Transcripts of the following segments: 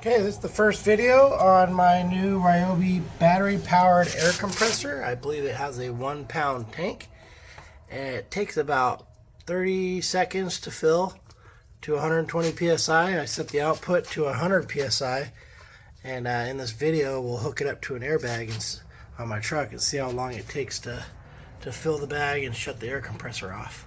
Okay, this is the first video on my new Ryobi battery-powered air compressor. I believe it has a 1-pound tank, and it takes about 30 seconds to fill to 120 psi. I set the output to 100 psi, and in this video we'll hook it up to an airbag on my truck and see how long it takes to fill the bag and shut the air compressor off.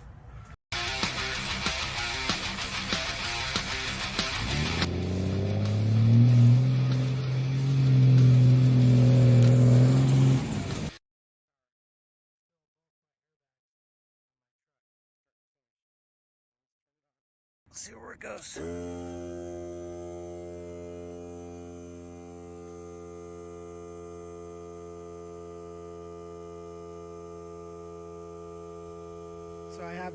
Let's see where it goes. So I have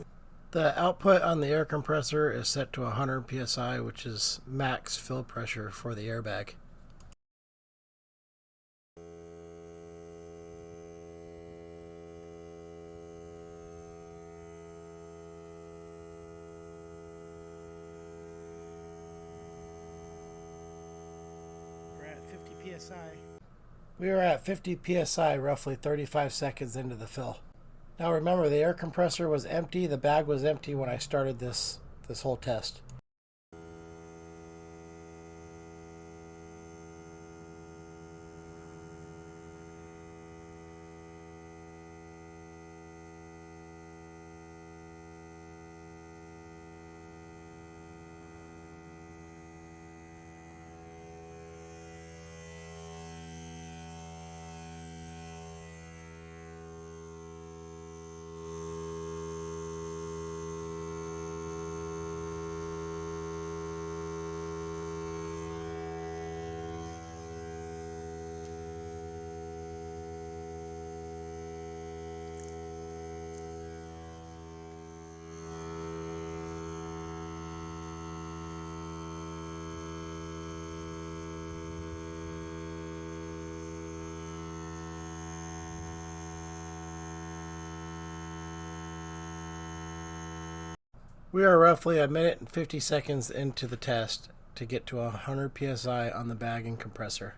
the output on the air compressor is set to 100 psi, which is max fill pressure for the airbag. At 50 psi. We are at 50 psi roughly 35 seconds into the fill. Now remember, the air compressor was empty, the bag was empty when I started this whole test. We are roughly a minute and 50 seconds into the test to get to 100 psi on the bag and compressor.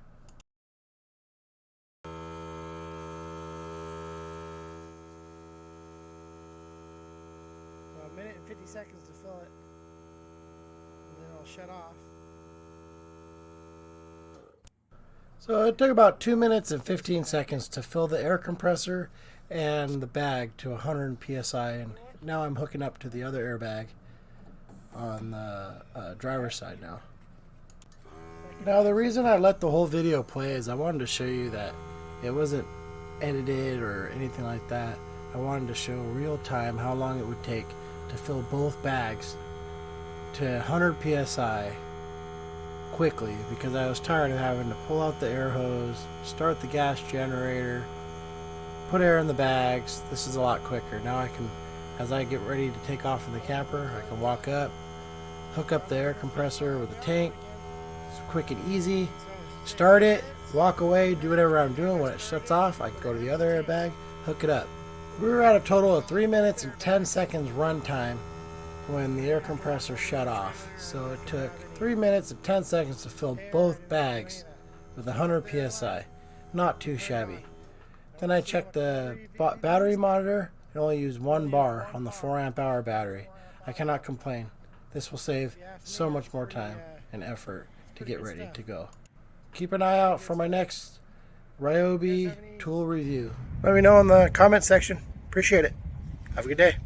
So a minute and 50 seconds to fill it, and then it'll shut off. So it took about 2 minutes and 15 seconds to fill the air compressor and the bag to 100 psi, and now I'm hooking up to the other airbag on the driver's side now. Now the reason I let the whole video play is I wanted to show you that it wasn't edited or anything like that. I wanted to show real time how long it would take to fill both bags to 100 psi quickly, because I was tired of having to pull out the air hose, start the gas generator, put air in the bags. This is a lot quicker. Now I can, as I get ready to take off in the camper, I can walk up, hook up the air compressor with the tank. It's quick and easy. Start it, walk away, do whatever I'm doing. When it shuts off, I can go to the other airbag, hook it up. We were at a total of 3 minutes and 10 seconds run time when the air compressor shut off. So it took 3 minutes and 10 seconds to fill both bags with 100 psi. Not too shabby. Then I checked the battery monitor. It only used 1 bar on the 4 amp hour battery. I cannot complain. This will save so much more time and effort to get ready to go. Keep an eye out for my next Ryobi tool review. Let me know in the comment section. Appreciate it. Have a good day.